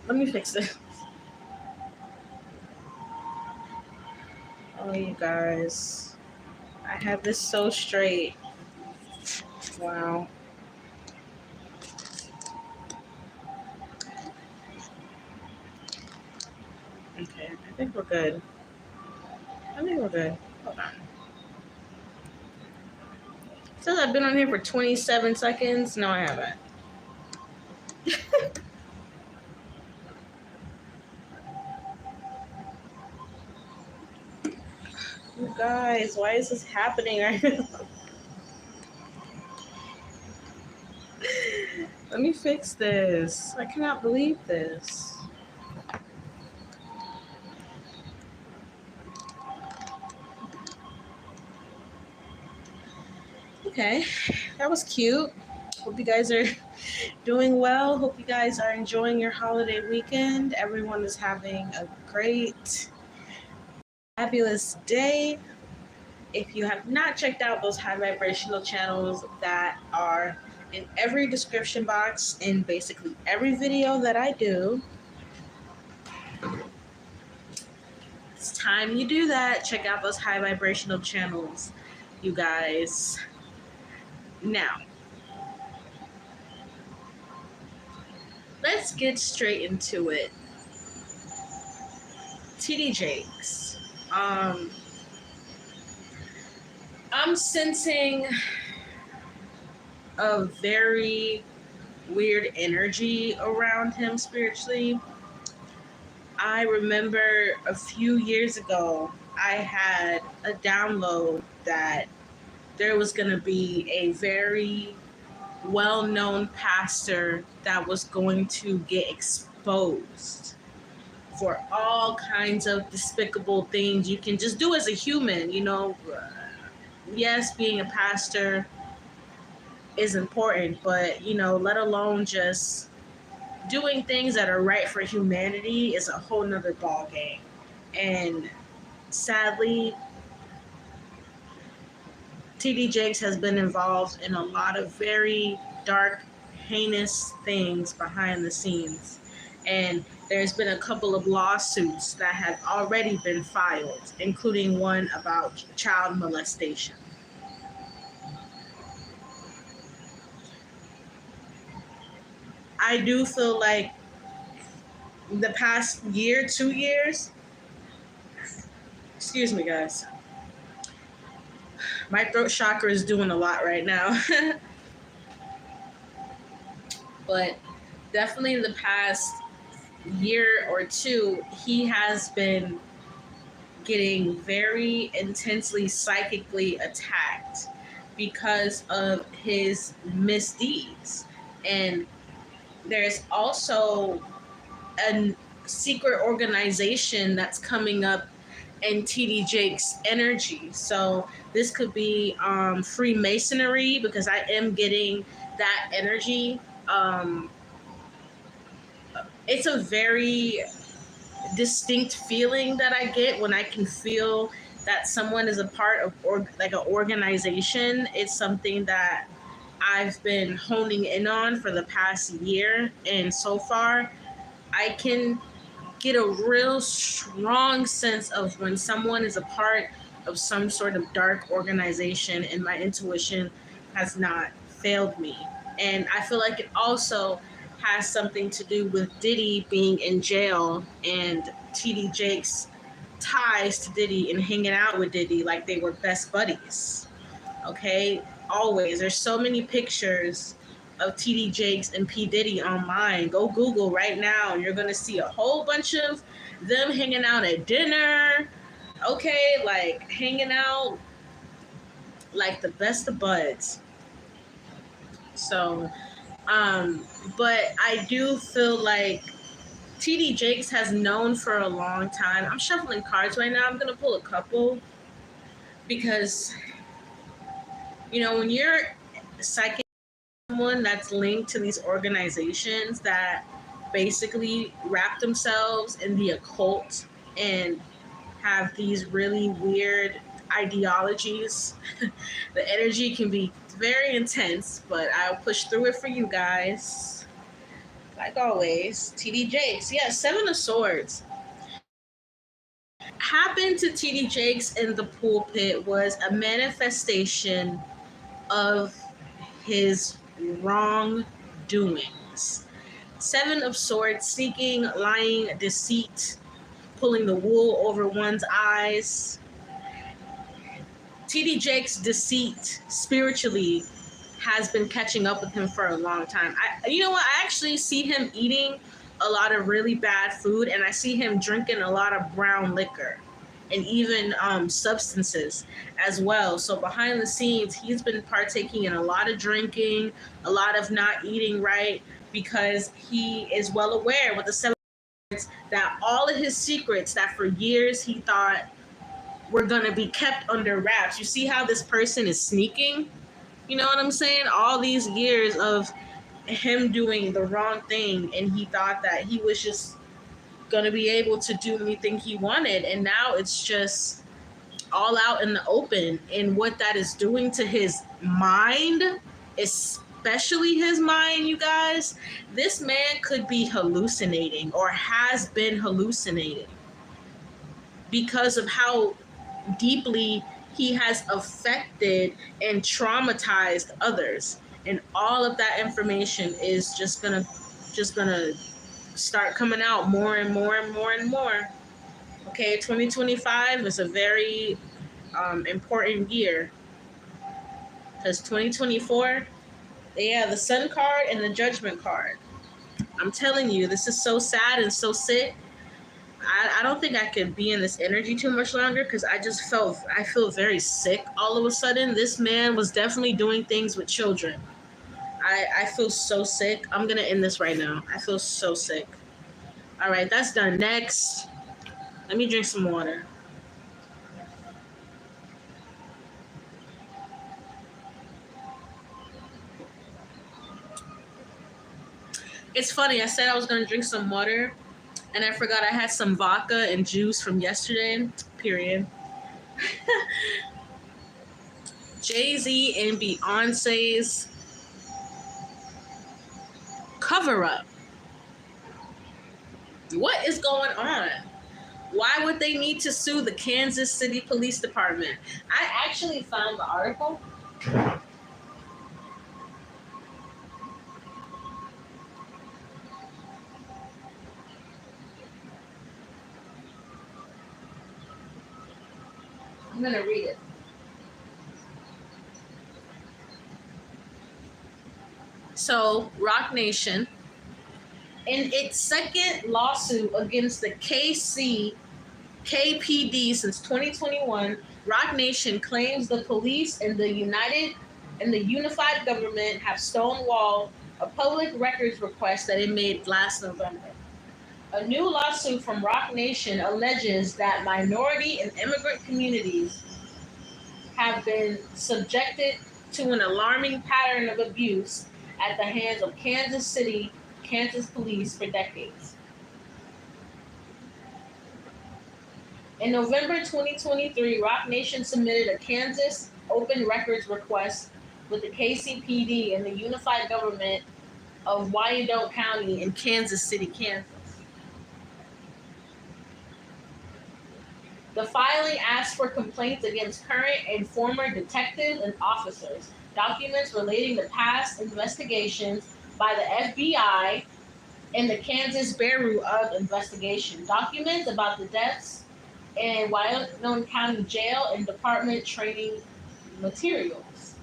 Let me fix it. Oh, you guys. I have this so straight. Wow. Okay, I think we're good. I think we're good. Hold on. It says I've been on here for 27 seconds. No, I haven't. You guys, why is this happening right now? Let me fix this. I cannot believe this. Okay, that was cute. Hope you guys are doing well. Hope you guys are enjoying your holiday weekend. Everyone is having a great, fabulous day. If you have not checked out those high vibrational channels that are in every description box in basically every video that I do, it's time you do that. Check out those high vibrational channels, you guys. Now, let's get straight into it. TD Jayz. I'm sensing a very weird energy around him spiritually. I remember a few years ago, I had a download that there was going to be a very well-known pastor that was going to get exposed for all kinds of despicable things you can just do as a human. You know, yes, being a pastor is important, but, you know, let alone just doing things that are right for humanity is a whole nother ball game. And sadly, TD Jakes has been involved in a lot of very dark, heinous things behind the scenes. And there's been a couple of lawsuits that have already been filed, including one about child molestation. I do feel like the past year, 2 years, excuse me, guys, my throat chakra is doing a lot right now. But definitely in the past year or two, he has been getting very intensely psychically attacked because of his misdeeds. And there's also a secret organization that's coming up in TD Jake's energy. So this could be Freemasonry, because I am getting that energy. It's a very distinct feeling that I get when I can feel that someone is a part of like an organization. It's something that I've been honing in on for the past year, and so far I can get a real strong sense of when someone is a part of some sort of dark organization, and my intuition has not failed me. And I feel like it also has something to do with Diddy being in jail and TD Jake's ties to Diddy and hanging out with Diddy like they were best buddies. Okay? Always. There's so many pictures of TD Jakes and P. Diddy online. Go Google right now and you're going to see a whole bunch of them hanging out at dinner. Okay? Like hanging out like the best of buds. So, but I do feel like TD Jakes has known for a long time. I'm shuffling cards right now. I'm going to pull a couple because, you know, when you're psychic, someone that's linked to these organizations that basically wrap themselves in the occult and have these really weird ideologies, the energy can be very intense, but I'll push through it for you guys. Like always, TD Jakes. Yeah, Seven of Swords. Happened to TD Jakes in the pulpit was a manifestation of his wrongdoings. Seven of Swords, sneaking, lying, deceit, pulling the wool over one's eyes. TD Jakes' deceit spiritually has been catching up with him for a long time. You know what? I actually see him eating a lot of really bad food, and I see him drinking a lot of brown liquor and even substances as well. So behind the scenes, he's been partaking in a lot of drinking, a lot of not eating right, because he is well aware with the seven that all of his secrets that for years he thought were going to be kept under wraps. You see how this person is sneaking? You know what I'm saying? All these years of him doing the wrong thing, and he thought that he was just going to be able to do anything he wanted. And now it's just all out in the open. And what that is doing to his mind, especially his mind, you guys, this man could be hallucinating or has been hallucinating because of how deeply he has affected and traumatized others. And all of that information is just gonna start coming out more and more and more and more. Okay, 2025 is a very important year, because 2024, yeah, the Sun card and the Judgment card. I'm telling you, this is so sad and so sick. I don't think I could be in this energy too much longer, because I feel very sick all of a sudden. This man was definitely doing things with children. I feel so sick. I'm going to end this right now. I feel so sick. All right, that's done. Next, let me drink some water. It's funny. I said I was going to drink some water, and I forgot I had some vodka and juice from yesterday. Period. Jay-Z and Beyonce's Coverup. What is going on? Why would they need to sue the Kansas City Police Department? I actually found the article. I'm going to read it. So, Rock Nation, in its second lawsuit against the KPD since 2021, Rock Nation claims the police and the unified government have stonewalled a public records request that it made last November. A new lawsuit from Rock Nation alleges that minority and immigrant communities have been subjected to an alarming pattern of abuse at the hands of Kansas police for decades. In November 2023, Rock Nation submitted a Kansas open records request with the KCPD and the unified government of Wyandotte County in Kansas City, Kansas. The filing asked for complaints against current and former detectives and officers, documents relating to past investigations by the FBI and the Kansas Bureau of Investigation, documents about the deaths in Wyandotte County Jail, and department training materials.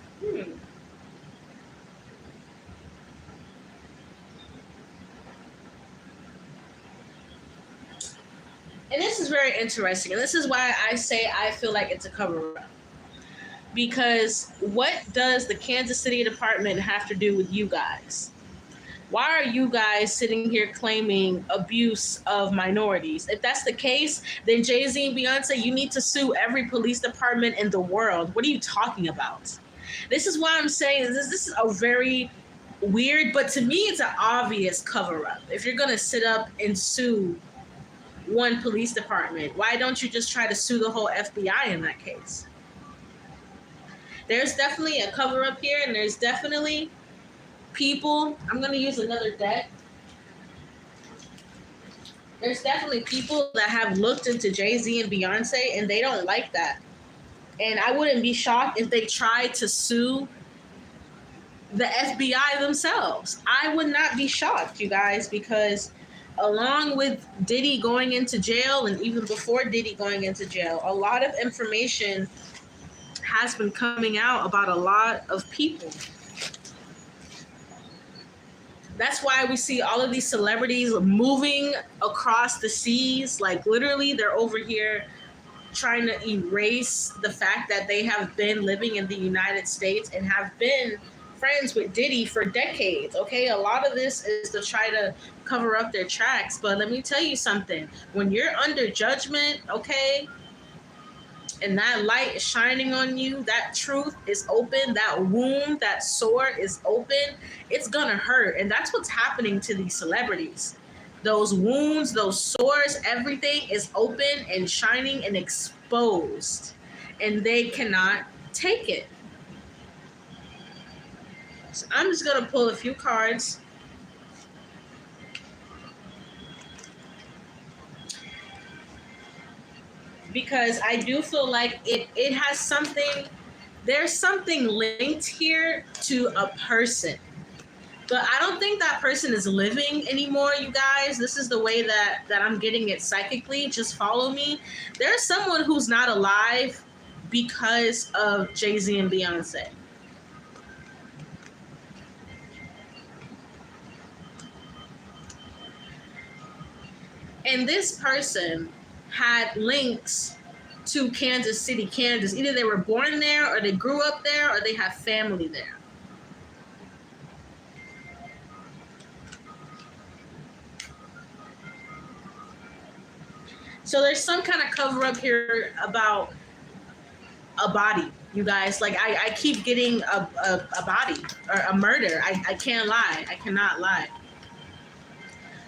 And this is very interesting. And this is why I say I feel like it's a cover-up. Because what does the Kansas City Department have to do with you guys? Why are you guys sitting here claiming abuse of minorities? If that's the case, then Jay-Z and Beyonce, you need to sue every police department in the world. What are you talking about? This is why I'm saying this is a very weird, but to me, it's an obvious cover-up. If you're going to sit up and sue one police department, why don't you just try to sue the whole FBI in that case? There's definitely a cover-up here, and there's definitely people. I'm going to use another deck There's definitely people that have looked into Jay-Z and Beyonce and they don't like that. And I wouldn't be shocked if they tried to sue the FBI themselves. I would not be shocked, you guys, because along with Diddy going into jail and even before Diddy going into jail, a lot of information has been coming out about a lot of people. That's why we see all of these celebrities moving across the seas. Like literally, they're over here trying to erase the fact that they have been living in the United States and have been friends with Diddy for decades. Okay, a lot of this is to try to cover up their tracks. But let me tell you something. When you're under judgment, okay, and that light is shining on you, that truth is open, that wound, that sore is open, it's gonna hurt. And that's what's happening to these celebrities. Those wounds, those sores, everything is open and shining and exposed. And they cannot take it. So I'm just gonna pull a few cards. Because I do feel like it has something, there's something linked here to a person. But I don't think that person is living anymore, you guys. This is the way that I'm getting it psychically. Just follow me. There's someone who's not alive because of Jay-Z and Beyonce. And this person had links to Kansas City, Kansas. Either they were born there or they grew up there or they have family there. So there's some kind of cover up here about a body, you guys. Like I keep getting a body or a murder. I can't lie. I cannot lie.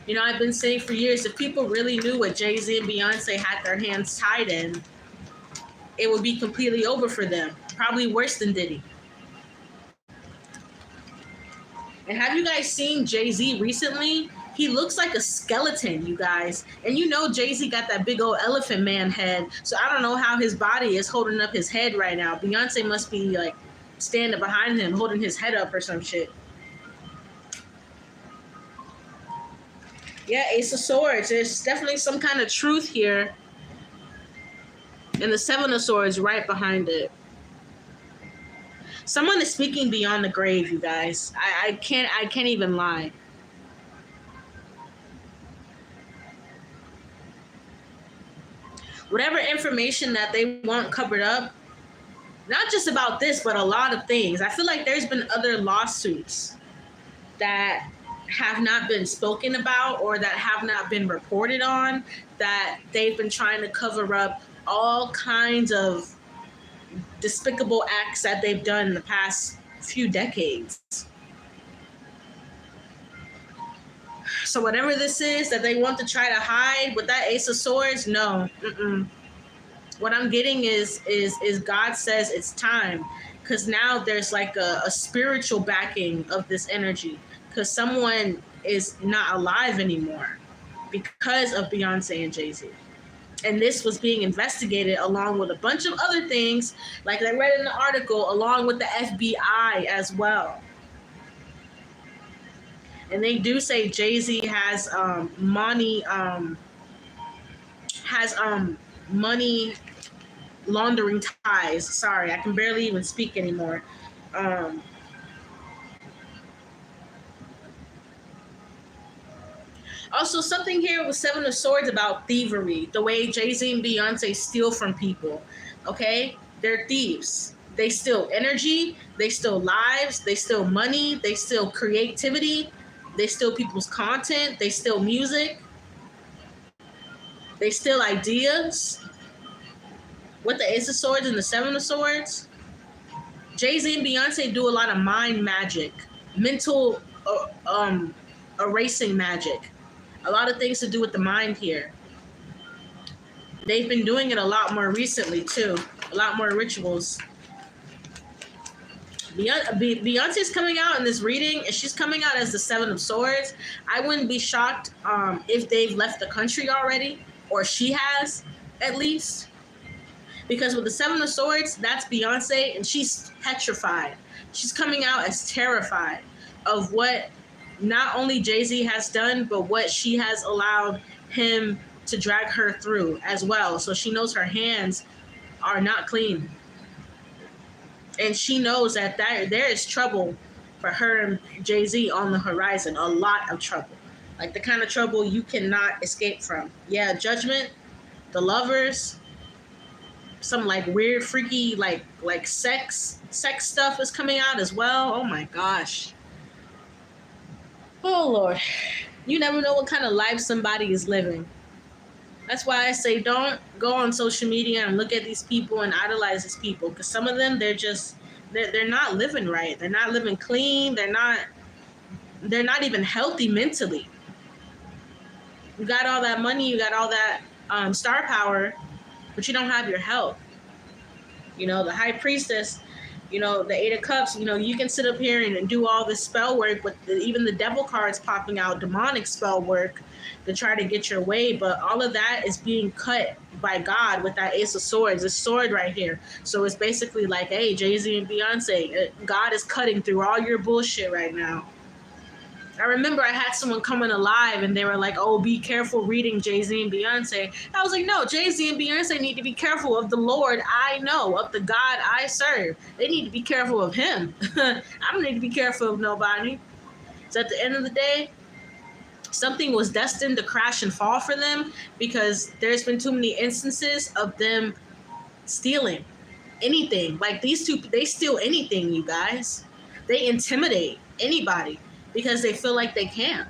You know, I've been saying for years, if people really knew what Jay-Z and Beyonce had their hands tied in, it would be completely over for them. Probably worse than Diddy. And have you guys seen Jay-Z recently? He looks like a skeleton, you guys. And you know Jay-Z got that big old elephant man head. So I don't know how his body is holding up his head right now. Beyonce must be like standing behind him, holding his head up or some shit. Yeah, Ace of Swords. There's definitely some kind of truth here. And the Seven of Swords right behind it. Someone is speaking beyond the grave, you guys. I can't even lie. Whatever information that they want covered up, not just about this, but a lot of things. I feel like there's been other lawsuits that have not been spoken about or that have not been reported on, that they've been trying to cover up all kinds of despicable acts that they've done in the past few decades. So whatever this is that they want to try to hide with that Ace of Swords, no. What I'm getting is God says it's time, because now there's like a spiritual backing of this energy, because someone is not alive anymore because of Beyonce and Jay-Z. And this was being investigated along with a bunch of other things, like I read in the article, along with the FBI as well. And they do say Jay-Z has money money laundering ties. Sorry, I can barely even speak anymore. Also, something here with Seven of Swords about thievery, the way Jay-Z and Beyonce steal from people. Okay? They're thieves. They steal energy, they steal lives, they steal money, they steal creativity, they steal people's content, they steal music, they steal ideas. With the Ace of Swords and the Seven of Swords, Jay-Z and Beyonce do a lot of mind magic, mental erasing magic. A lot of things to do with the mind here. They've been doing it a lot more recently too. A lot more rituals. Beyonce's coming out in this reading, and she's coming out as the Seven of Swords. I wouldn't be shocked if they've left the country already, or she has, at least. Because with the Seven of Swords, that's Beyonce, and she's petrified. She's coming out as terrified of what not only Jay-Z has done, but what she has allowed him to drag her through as well. So she knows her hands are not clean. And she knows that there is trouble for her and Jay-Z on the horizon. A lot of trouble. Like the kind of trouble you cannot escape from. Yeah, Judgment, The Lovers, some like weird, freaky, like sex stuff is coming out as well. Oh my gosh. Oh Lord. You never know what kind of life somebody is living. That's why I say don't go on social media and look at these people and idolize these people, because some of them they're not living right. They're not living clean. They're not even healthy mentally. You got all that money, you got all that star power, but you don't have your health. You know, the High Priestess, you know, the Eight of Cups, you know, you can sit up here and do all this spell work, but even the devil cards popping out, demonic spell work to try to get your way. But all of that is being cut by God with that Ace of Swords, this sword right here. So it's basically like, hey, Jay-Z and Beyonce, God is cutting through all your bullshit right now. I remember I had someone coming alive and they were like, oh, be careful reading Jay-Z and Beyonce. I was like, no, Jay-Z and Beyonce need to be careful of the Lord I know, of the God I serve. They need to be careful of him. I don't need to be careful of nobody. So at the end of the day, something was destined to crash and fall for them, because there's been too many instances of them stealing anything. Like these two, they steal anything, you guys. They intimidate anybody because they feel like they can.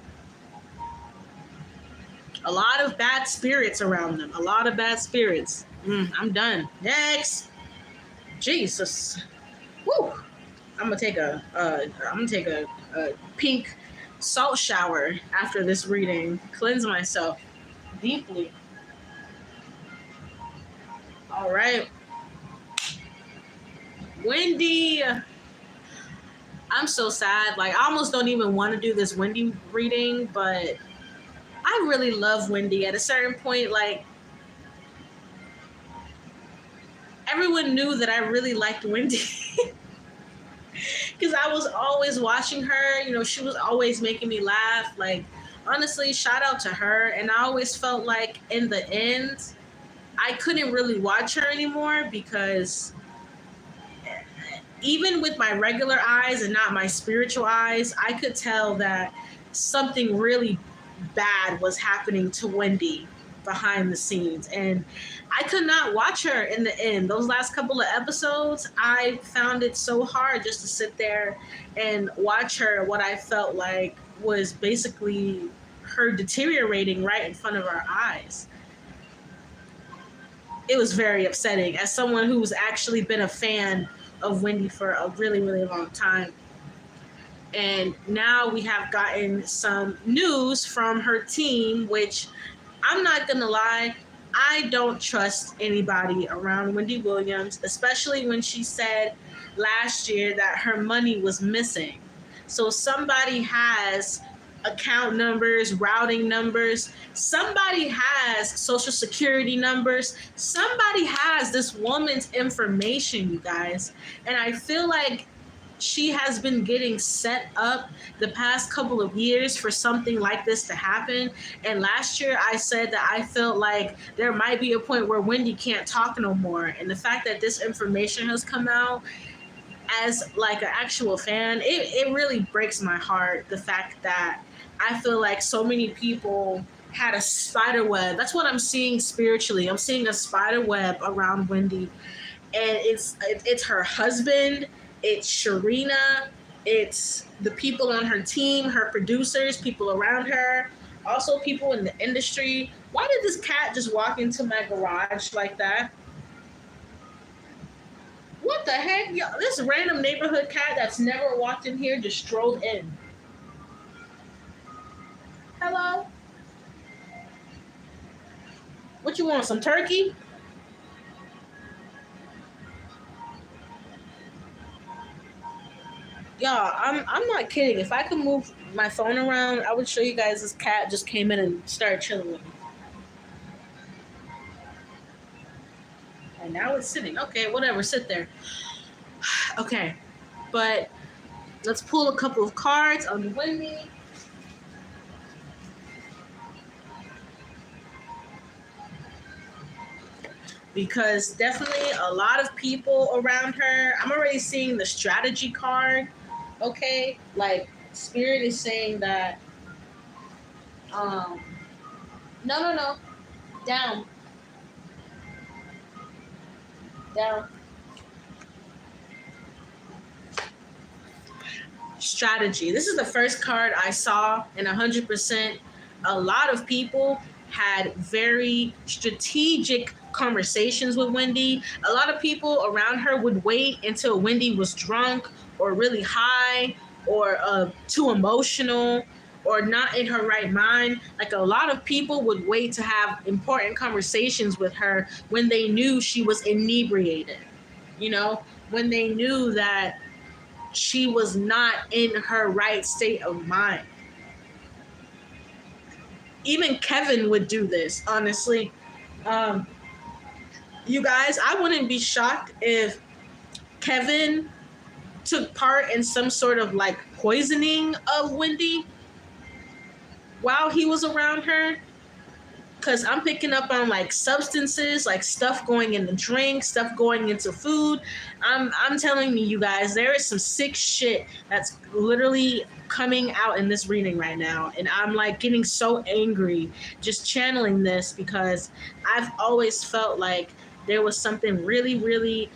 A lot of bad spirits around them. A lot of bad spirits. I'm done. Next. Jesus. Woo. I'm gonna take a pink salt shower after this reading. Cleanse myself deeply. All right. Wendy. I'm so sad. Like, I almost don't even want to do this Wendy reading, but I really love Wendy. At a certain point, like, everyone knew that I really liked Wendy. Because I was always watching her. You know, she was always making me laugh. Like, honestly, shout out to her. And I always felt like in the end, I couldn't really watch her anymore, because even with my regular eyes and not my spiritual eyes, I could tell that something really bad was happening to Wendy behind the scenes. And I could not watch her in the end. Those last couple of episodes, I found it so hard just to sit there and watch her, what I felt like was basically her deteriorating right in front of our eyes. It was very upsetting as someone who's actually been a fan of Wendy for a really, really long time. And now we have gotten some news from her team, which I'm not gonna lie, I don't trust anybody around Wendy Williams, especially when she said last year that her money was missing. So somebody has account numbers, routing numbers. Somebody has social security numbers. Somebody has this woman's information, you guys. And I feel like she has been getting set up the past couple of years for something like this to happen. And last year I said that I felt like there might be a point where Wendy can't talk no more. And the fact that this information has come out, as like an actual fan, it really breaks my heart. The fact that I feel like so many people had a spider web. That's what I'm seeing spiritually. I'm seeing a spider web around Wendy. And it's her husband, it's Sharina, it's the people on her team, her producers, people around her, also people in the industry. Why did this cat just walk into my garage like that? What the heck? Yo, this random neighborhood cat that's never walked in here just strolled in. Hello? What you want, some turkey? Y'all, I'm not kidding. If I could move my phone around, I would show you guys this cat just came in and started chilling with me. And now it's sitting. Okay, whatever, sit there. Okay, but let's pull a couple of cards on Wendy. Because definitely a lot of people around her, I'm already seeing the strategy card. Okay, like Spirit is saying that no, down strategy. This is the first card I saw, and 100% a lot of people had very strategic conversations with Wendy. A lot of people around her would wait until Wendy was drunk or really high or too emotional or not in her right mind. Like, a lot of people would wait to have important conversations with her when they knew she was inebriated, you know, when they knew that she was not in her right state of mind. Even Kevin would do this, honestly. You guys, I wouldn't be shocked if Kevin took part in some sort of like poisoning of Wendy while he was around her. Because I'm picking up on like substances, like stuff going in the drink, stuff going into food. I'm telling you guys, there is some sick shit that's literally coming out in this reading right now. And I'm like getting so angry just channeling this, because I've always felt like there was something really, really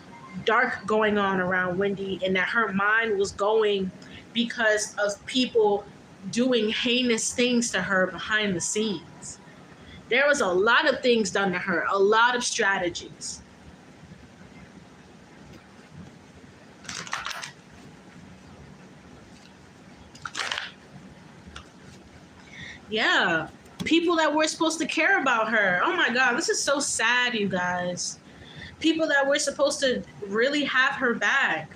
dark going on around Wendy, and that her mind was going because of people doing heinous things to her behind the scenes. There was a lot of things done to her, a lot of strategies. Yeah, people that were supposed to care about her. Oh my God, this is so sad, you guys. People that were supposed to really have her back.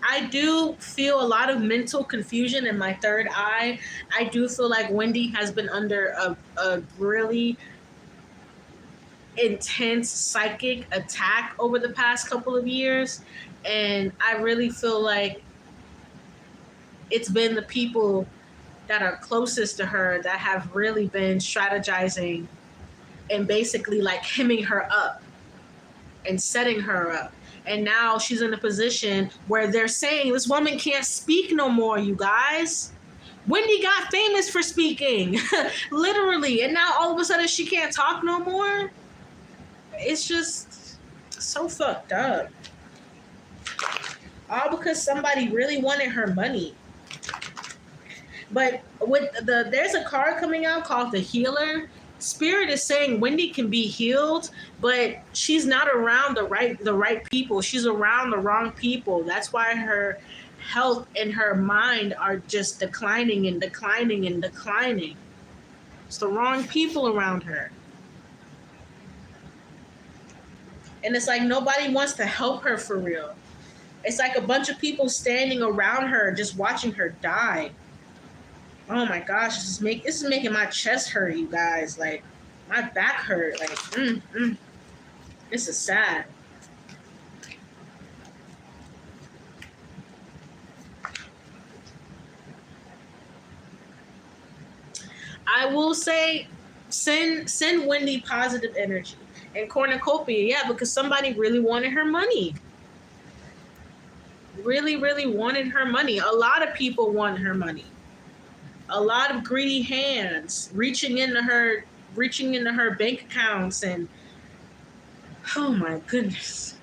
I do feel a lot of mental confusion in my third eye. I do feel like Wendy has been under a really intense psychic attack over the past couple of years. And I really feel like it's been the people that are closest to her that have really been strategizing and basically like hemming her up and setting her up. And now she's in a position where they're saying this woman can't speak no more, you guys. Wendy got famous for speaking, literally. And now all of a sudden she can't talk no more. It's just so fucked up. All because somebody really wanted her money. But with there's a card coming out called the Healer. Spirit is saying Wendy can be healed, but she's not around the right people. She's around the wrong people. That's why her health and her mind are just declining and declining and declining. It's the wrong people around her. And it's like nobody wants to help her for real. It's like a bunch of people standing around her just watching her die. Oh my gosh, this is making my chest hurt, you guys. Like, my back hurt. Like, this is sad. I will say, send Wendy positive energy. And cornucopia, yeah, because somebody really wanted her money. Really, really wanted her money. A lot of people want her money. A lot of greedy hands reaching into her bank accounts, and oh my goodness.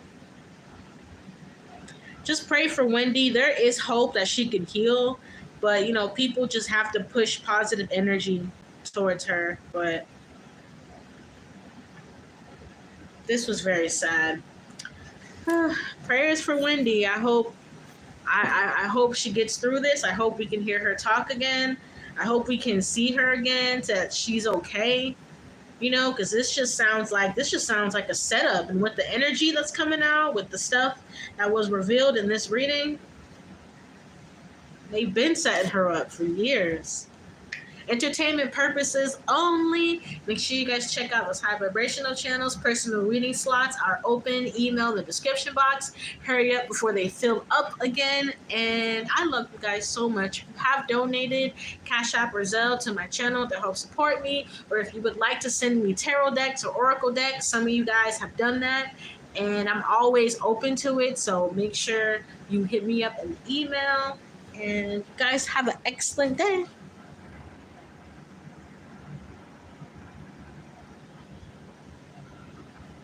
Just pray for Wendy. There is hope that she can heal, but you know, people just have to push positive energy towards her. But this was very sad. Prayers for Wendy. I hope she gets through this. I hope we can hear her talk again. I hope we can see her again, that she's okay. you know, because this just sounds like a setup. And with the energy that's coming out, with the stuff that was revealed in this reading, they've been setting her up for years. Entertainment purposes only. Make sure you guys check out those high vibrational channels. Personal reading slots are open. Email the description box. Hurry up before they fill up again. And I love you guys so much. If you have donated Cash App or Zelle to my channel to help support me, or if you would like to send me tarot decks or oracle decks, some of you guys have done that, and I'm always open to it. So make sure you hit me up in email. And guys, have an excellent day.